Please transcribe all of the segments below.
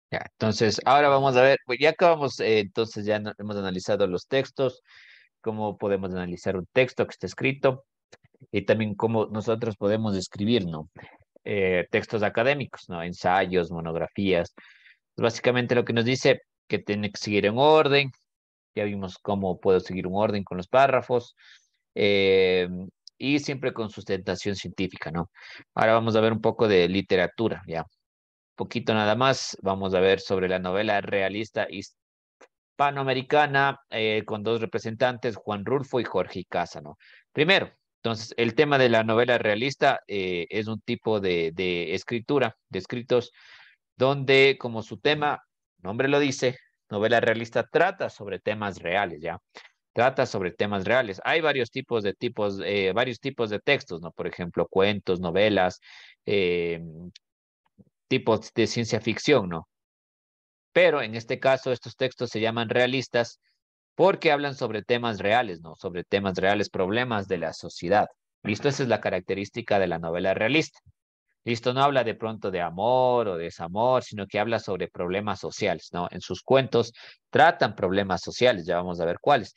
Ya, entonces, ahora vamos a ver, pues ya acabamos, entonces ya hemos analizado los textos, cómo podemos analizar un texto que está escrito y también cómo nosotros podemos escribir, ¿no? Textos académicos, ¿no? Ensayos, monografías. Básicamente lo que nos dice que tiene que seguir en orden, ya vimos cómo puedo seguir un orden con los párrafos, eh, y siempre con sustentación científica, ¿no? Ahora vamos a ver un poco de literatura, ya. Poquito nada más, vamos a ver sobre la novela realista hispanoamericana con dos representantes, Juan Rulfo y Jorge Icaza, ¿no? Primero, entonces, el tema de la novela realista es un tipo de escritura, de escritos, donde como su tema, nombre lo dice, novela realista trata sobre temas reales, ¿ya? Trata sobre temas reales. Hay varios tipos de textos, ¿no? Por ejemplo, cuentos, novelas, eh, tipos de ciencia ficción, ¿no? Pero en este caso, estos textos se llaman realistas porque hablan sobre temas reales, ¿no? Sobre temas reales, problemas de la sociedad. ¿Listo? Esa es la característica de la novela realista. ¿Listo? No habla de pronto de amor o desamor, sino que habla sobre problemas sociales, ¿no? En sus cuentos tratan problemas sociales, ya vamos a ver cuáles.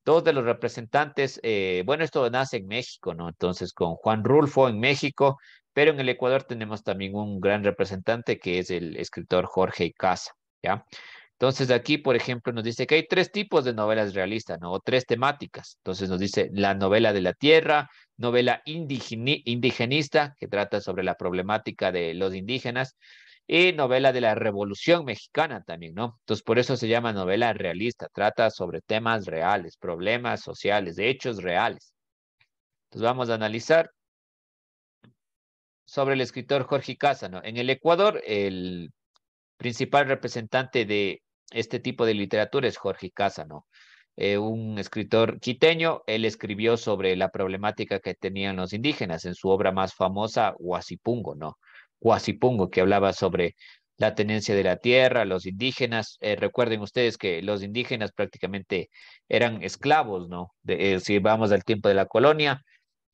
Dos de los representantes, bueno, esto nace en México, ¿no? Entonces, con Juan Rulfo en México, pero en el Ecuador tenemos también un gran representante que es el escritor Jorge Icaza, ¿ya? Entonces, aquí, por ejemplo, nos dice que hay tres tipos de novelas realistas, ¿no? O tres temáticas. Entonces, nos dice la novela de la tierra, novela indigenista, que trata sobre la problemática de los indígenas, y novela de la Revolución Mexicana también, ¿no? Entonces, por eso se llama novela realista, trata sobre temas reales, problemas sociales, de hechos reales. Entonces, vamos a analizar sobre el escritor Jorge Casano. En el Ecuador, el principal representante de este tipo de literatura es Jorge Casano, un escritor quiteño. Él escribió sobre la problemática que tenían los indígenas en su obra más famosa, Huasipungo, ¿no? Huasipungo, que hablaba sobre la tenencia de la tierra, los indígenas. Recuerden ustedes que los indígenas prácticamente eran esclavos, ¿no? Si vamos al tiempo de la colonia,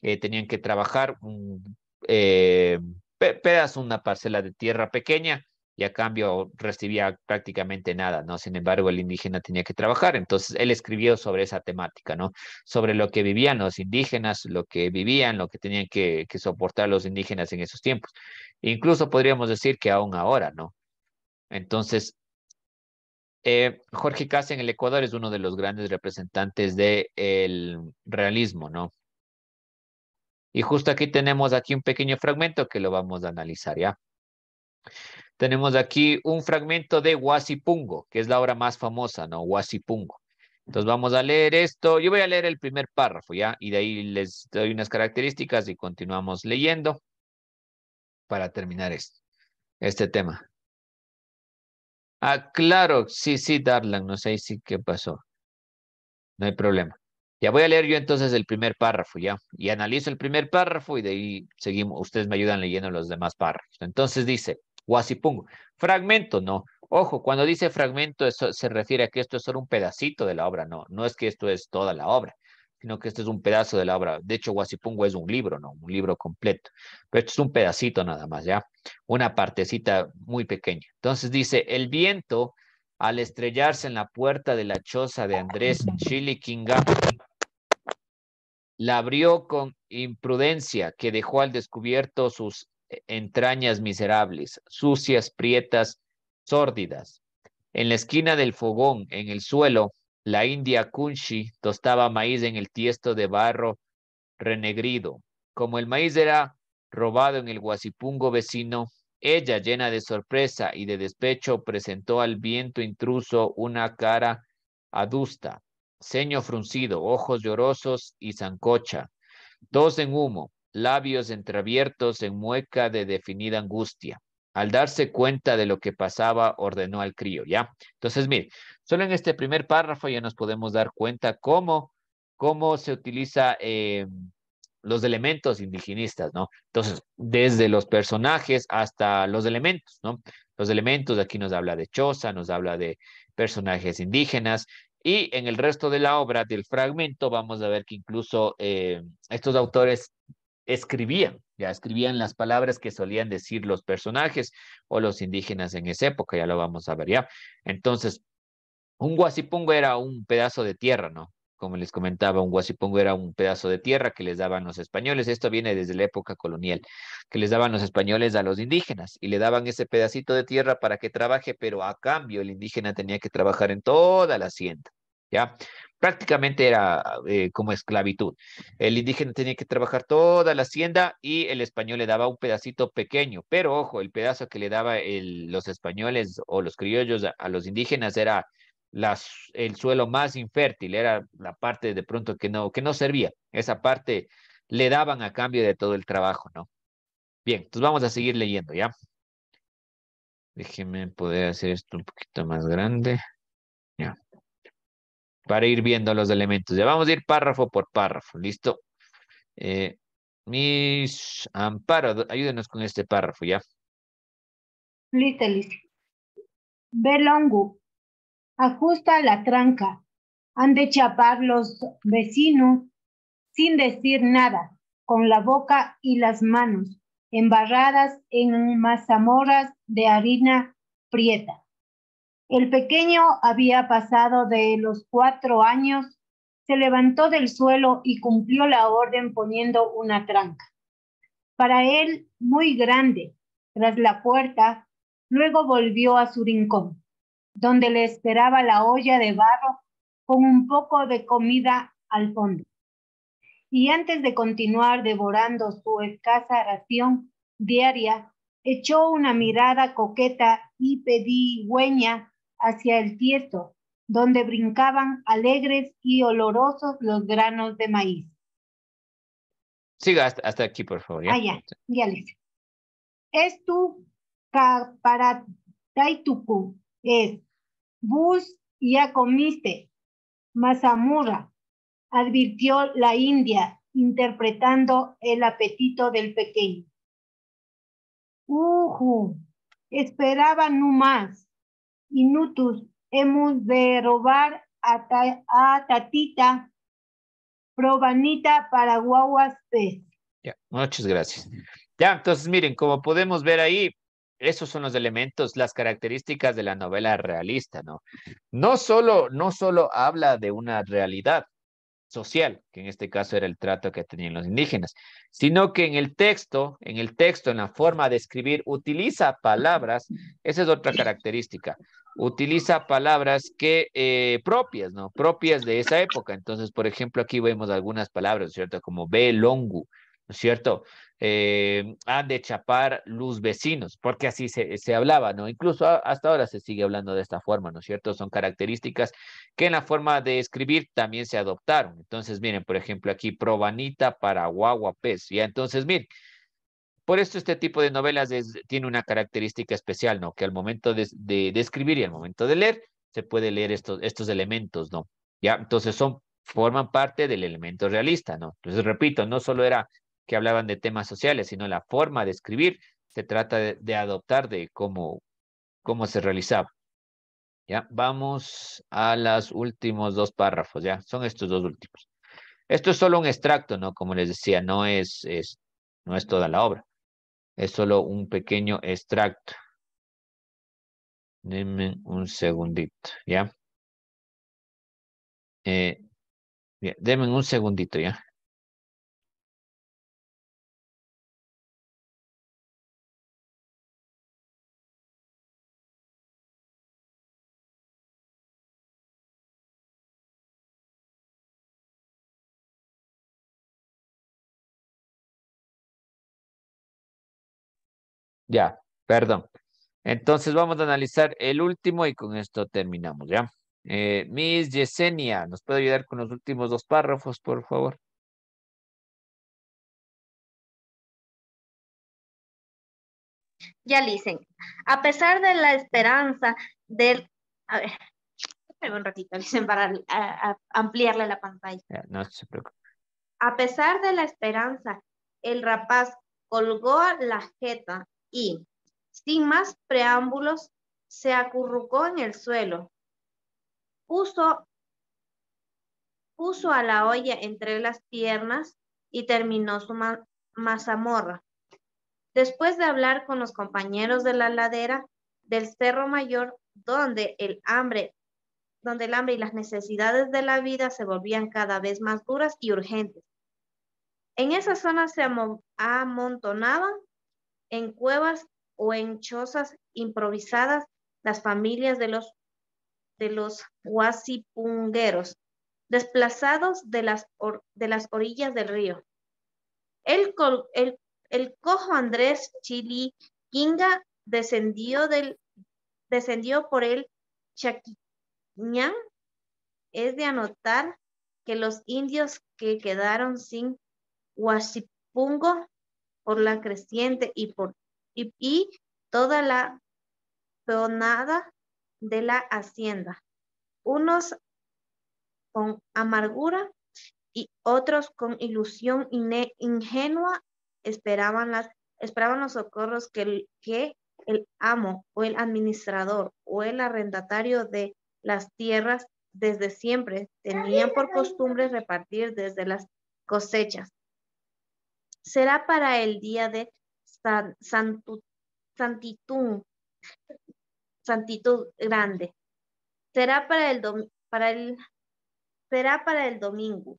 tenían que trabajar un pedazo, una parcela de tierra pequeña y a cambio recibía prácticamente nada, ¿no? Sin embargo, el indígena tenía que trabajar, entonces él escribió sobre esa temática, ¿no? Sobre lo que vivían los indígenas, lo que vivían, lo que tenían que soportar los indígenas en esos tiempos. Incluso podríamos decir que aún ahora, ¿no? Entonces, Jorge Case en el Ecuador es uno de los grandes representantes del realismo, ¿no? Y justo aquí tenemos aquí un pequeño fragmento que lo vamos a analizar, ¿ya? Tenemos aquí un fragmento de Huasipungo, que es la obra más famosa, ¿no? Huasipungo. Entonces vamos a leer esto. Yo voy a leer el primer párrafo, ¿ya? Y de ahí les doy unas características y continuamos leyendo para terminar este tema. Ah, claro, sí, sí, Darlan, no sé si qué pasó. No hay problema. Ya voy a leer yo entonces el primer párrafo, ¿ya? Y analizo el primer párrafo y de ahí seguimos. Ustedes me ayudan leyendo los demás párrafos. Entonces dice, Huasipungo, fragmento, no. Ojo, cuando dice fragmento, eso se refiere a que esto es solo un pedacito de la obra, no. No es que esto es toda la obra, sino que esto es un pedazo de la obra. De hecho, Huasipungo es un libro, ¿no? Un libro completo. Pero esto es un pedacito nada más, ¿ya? Una partecita muy pequeña. Entonces dice, el viento al estrellarse en la puerta de la choza de Andrés Chiliquinga, la abrió con imprudencia que dejó al descubierto sus entrañas miserables, sucias, prietas, sórdidas. En la esquina del fogón, en el suelo, la india Kunshi tostaba maíz en el tiesto de barro renegrido. Como el maíz era robado en el guasipungo vecino, ella, llena de sorpresa y de despecho, presentó al viento intruso una cara adusta, ceño fruncido, ojos llorosos y zancocha, dos en humo, labios entreabiertos en mueca de definida angustia. Al darse cuenta de lo que pasaba, ordenó al crío, ¿ya? Entonces, mire, solo en este primer párrafo ya nos podemos dar cuenta cómo se utiliza los elementos indigenistas, ¿no? Entonces, desde los personajes hasta los elementos, ¿no? Los elementos, aquí nos habla de choza, nos habla de personajes indígenas, y en el resto de la obra, del fragmento, vamos a ver que incluso estos autores escribían, Ya escribían las palabras que solían decir los personajes o los indígenas en esa época, ya lo vamos a ver ya. Entonces, un guasipungo era un pedazo de tierra, ¿no? Como les comentaba, un guasipungo era un pedazo de tierra que les daban los españoles. Esto viene desde la época colonial, que les daban los españoles a los indígenas y le daban ese pedacito de tierra para que trabaje, pero a cambio el indígena tenía que trabajar en toda la hacienda, ¿ya? Prácticamente era como esclavitud. El indígena tenía que trabajar toda la hacienda y el español le daba un pedacito pequeño, pero ojo, el pedazo que le daba los españoles o los criollos a los indígenas era el suelo más infértil, era la parte de pronto que no servía. Esa parte le daban a cambio de todo el trabajo, ¿no? Bien, entonces vamos a seguir leyendo, ¿ya? Déjenme poder hacer esto un poquito más grande, ya, para ir viendo los elementos. Ya vamos a ir párrafo por párrafo, ¿listo? Eh, Miss Amparo, ayúdenos con este párrafo, ¿ya? Listo, listo. Belongo, ajusta la tranca. Han de chapar los vecinos sin decir nada, con la boca y las manos embarradas en mazamorras de harina prieta. El pequeño había pasado de los 4 años, se levantó del suelo y cumplió la orden poniendo una tranca. Para él, muy grande, tras la puerta, luego volvió a su rincón, donde le esperaba la olla de barro con un poco de comida al fondo. Y antes de continuar devorando su escasa ración diaria, echó una mirada coqueta y pedigüeña hacia el tiesto, donde brincaban alegres y olorosos los granos de maíz. Siga hasta aquí, por favor, Ah, ¿ya? ya les. Es tu para Taituku, es bus, ya comiste, Mazamurra, advirtió la india, interpretando el apetito del pequeño. Esperaba no más. Inutus, hemos de robar a Tatita, probanita para guaguas pez. Ya, muchas gracias. Ya, entonces miren, como podemos ver ahí, esos son los elementos, las características de la novela realista, ¿no? No solo habla de una realidad social, que en este caso era el trato que tenían los indígenas, sino que en la forma de escribir, utiliza palabras, esa es otra característica, utiliza palabras que propias, ¿no? Propias de esa época. Entonces, por ejemplo, aquí vemos algunas palabras, ¿cierto? Como belongu, ¿no es cierto? Han de chapar los vecinos, porque así se hablaba, ¿no? Incluso hasta ahora se sigue hablando de esta forma, ¿no es cierto? Son características que en la forma de escribir también se adoptaron. Entonces, miren, por ejemplo, aquí probanita para guagua pez, ¿ya? Entonces, miren, por esto este tipo de novelas tiene una característica especial, ¿no? Que al momento de escribir y al momento de leer, se puede leer estos elementos, ¿no? ¿Ya? Entonces forman parte del elemento realista, ¿no? Entonces, repito, no solo era que hablaban de temas sociales, sino la forma de escribir se trata de adoptar de cómo se realizaba. Ya, vamos a los últimos dos párrafos, ya, son estos dos últimos. Esto es solo un extracto, ¿no? Como les decía, no es toda la obra, es solo un pequeño extracto. Denme un segundito, ¿ya? Eh, bien, denme un segundito, ¿ya? Ya, perdón. Entonces vamos a analizar el último y con esto terminamos, ¿ya? Miss Yesenia, ¿nos puede ayudar con los últimos dos párrafos, por favor? Ya dicen, a pesar de la esperanza del... A ver, espera un ratito, dicen para ampliarle la pantalla. Ya, no se preocupe. A pesar de la esperanza, el rapaz colgó la jeta y, sin más preámbulos, se acurrucó en el suelo. Puso a la olla entre las piernas y terminó su mazamorra. Después de hablar con los compañeros de la ladera del Cerro Mayor, donde el hambre y las necesidades de la vida se volvían cada vez más duras y urgentes. En esa zona se amontonaban en cuevas o en chozas improvisadas las familias de los huasipungueros, desplazados de las orillas del río. El cojo Andrés Chiliquinga descendió por el Chaquiñán. Es de anotar que los indios que quedaron sin Huasipungo por la creciente y toda la peonada de la hacienda, unos con amargura y otros con ilusión ingenua esperaban los socorros que el amo o el administrador o el arrendatario de las tierras desde siempre tenían por costumbre repartir desde las cosechas. Será para el día de santitud grande. Será para el domingo.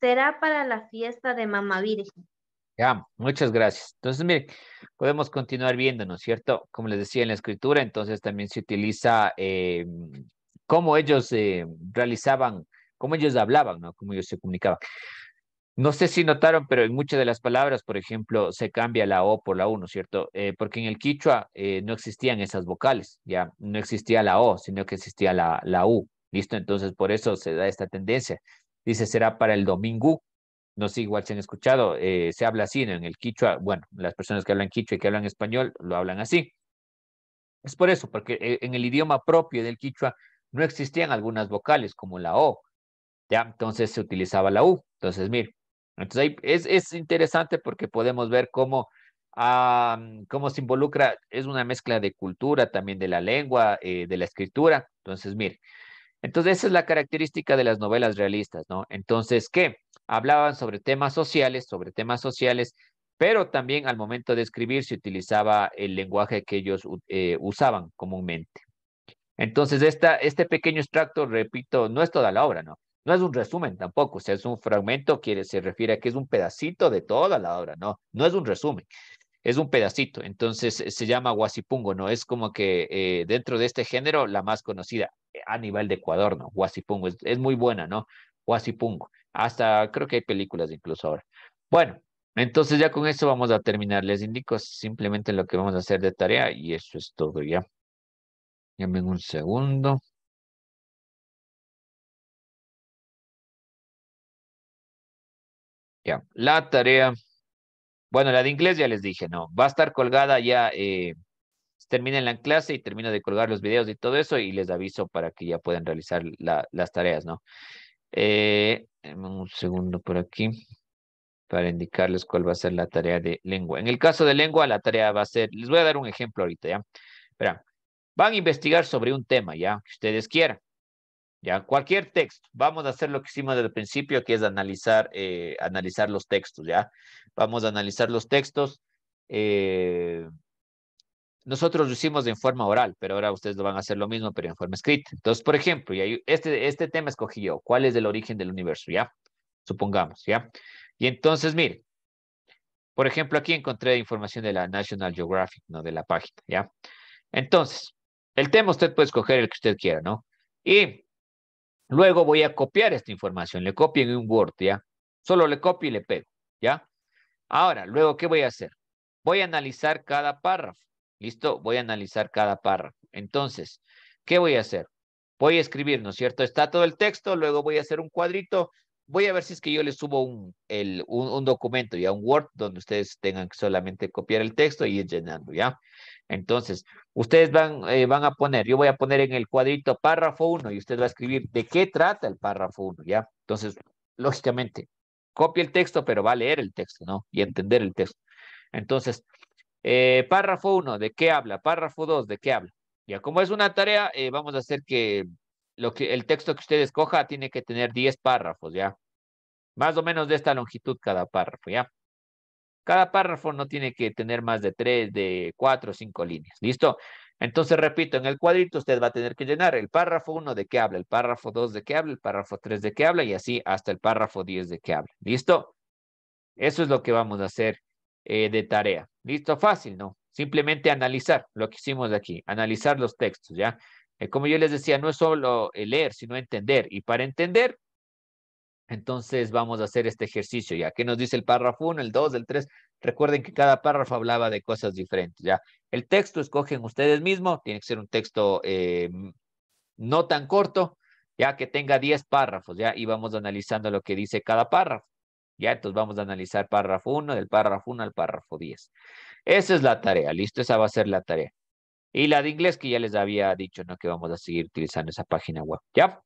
Será para la fiesta de Mamá Virgen. Ya, muchas gracias. Entonces, mire, podemos continuar viendo, ¿no es cierto? Como les decía en la escritura, entonces también se utiliza cómo ellos realizaban, cómo ellos hablaban, ¿no? Cómo ellos se comunicaban. No sé si notaron, pero en muchas de las palabras, por ejemplo, se cambia la O por la U, ¿no es cierto? Porque en el quichua no existían esas vocales, ya no existía la O, sino que existía la U, ¿listo? Entonces, por eso se da esta tendencia. Dice, será para el domingo. No sé, igual se han escuchado, se habla así, ¿no? En el quichua, bueno, las personas que hablan quichua y que hablan español lo hablan así. Es por eso, porque en el idioma propio del quichua no existían algunas vocales como la O, ¿ya? Entonces se utilizaba la U. Entonces, mire, entonces ahí es interesante porque podemos ver cómo se involucra, es una mezcla de cultura, también de la lengua, de la escritura. Entonces, mire, entonces esa es la característica de las novelas realistas, ¿no? Entonces, ¿qué? Hablaban sobre temas sociales, pero también al momento de escribir se utilizaba el lenguaje que ellos usaban comúnmente. Entonces, este pequeño extracto, repito, no es toda la obra, ¿no? No es un resumen tampoco, o sea, es un fragmento que se refiere a que es un pedacito de toda la obra, ¿no? No es un resumen, es un pedacito. Entonces, se llama Huasipungo, ¿no? Es como que dentro de este género, la más conocida a nivel de Ecuador, ¿no? Huasipungo, es muy buena, ¿no? Huasipungo. Hasta creo que hay películas incluso ahora. Bueno, entonces ya con eso vamos a terminar. Les indico simplemente lo que vamos a hacer de tarea y eso es todo ya. Denme un segundo. Ya, la tarea, bueno, la de inglés ya les dije, no, va a estar colgada ya, terminen la clase y termino de colgar los videos y todo eso y les aviso para que ya puedan realizar las tareas, ¿no? Denme un segundo por aquí para indicarles cuál va a ser la tarea de lengua. En el caso de lengua, la tarea va a ser, les voy a dar un ejemplo ahorita, ¿ya? Verán, van a investigar sobre un tema, ¿ya? Que ustedes quieran. Ya, cualquier texto. Vamos a hacer lo que hicimos desde el principio, que es analizar los textos, ¿ya? Vamos a analizar los textos. eh, Nosotros lo hicimos en forma oral, pero ahora ustedes lo van a hacer lo mismo, pero en forma escrita. Entonces, por ejemplo, este tema escogí yo. ¿Cuál es el origen del universo? ¿Ya? Supongamos, ¿ya? Y entonces, mire, por ejemplo, aquí encontré información de la National Geographic, ¿no? De la página, ¿ya? Entonces, el tema usted puede escoger el que usted quiera, ¿no? Y luego voy a copiar esta información. Le copio en un Word, ¿ya? Solo le copio y le pego, ¿ya? Ahora, luego, ¿qué voy a hacer? Voy a analizar cada párrafo. ¿Listo? Voy a analizar cada párrafo. Entonces, ¿qué voy a hacer? Voy a escribir, ¿no es cierto? Está todo el texto, luego voy a hacer un cuadrito. Voy a ver si es que yo les subo un documento, ya un Word, donde ustedes tengan que solamente copiar el texto y ir llenando, ¿ya? Entonces, ustedes van a poner, yo voy a poner en el cuadrito párrafo 1 y usted va a escribir de qué trata el párrafo 1, ¿ya? Entonces, lógicamente, copia el texto, pero va a leer el texto, ¿no? Y entender el texto. Entonces, párrafo 1, ¿de qué habla? Párrafo 2, ¿de qué habla? Ya, como es una tarea, vamos a hacer que el texto que usted escoja tiene que tener 10 párrafos, ¿ya? Más o menos de esta longitud cada párrafo, ¿ya? Cada párrafo no tiene que tener más de 3, de 4 o 5 líneas. ¿Listo? Entonces, repito, en el cuadrito usted va a tener que llenar el párrafo 1 de qué habla, el párrafo 2 de qué habla, el párrafo 3 de qué habla y así hasta el párrafo 10 de qué habla. ¿Listo? Eso es lo que vamos a hacer de tarea. ¿Listo? Fácil, ¿no? Simplemente analizar lo que hicimos aquí, analizar los textos, ¿ya? Como yo les decía, no es solo leer, sino entender. Y para entender, entonces vamos a hacer este ejercicio, ¿ya? ¿Qué nos dice el párrafo 1, el 2, el 3? Recuerden que cada párrafo hablaba de cosas diferentes, ¿ya? El texto escogen ustedes mismos, tiene que ser un texto no tan corto, ya que tenga 10 párrafos, ¿ya? Y vamos analizando lo que dice cada párrafo, ¿ya? Entonces vamos a analizar párrafo 1, del párrafo 1 al párrafo 10. Esa es la tarea, ¿listo? Esa va a ser la tarea. Y la de inglés que ya les había dicho, ¿no? Que vamos a seguir utilizando esa página web, ¿ya?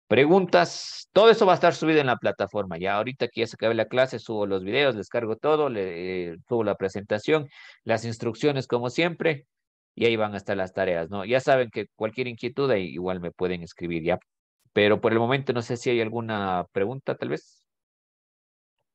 Preguntas, todo eso va a estar subido en la plataforma. Ya ahorita que ya se acabe la clase, subo los videos, les cargo todo, subo la presentación, las instrucciones como siempre, y ahí van a estar las tareas, ¿no? Ya saben que cualquier inquietud ahí igual me pueden escribir ya. Pero por el momento no sé si hay alguna pregunta, tal vez.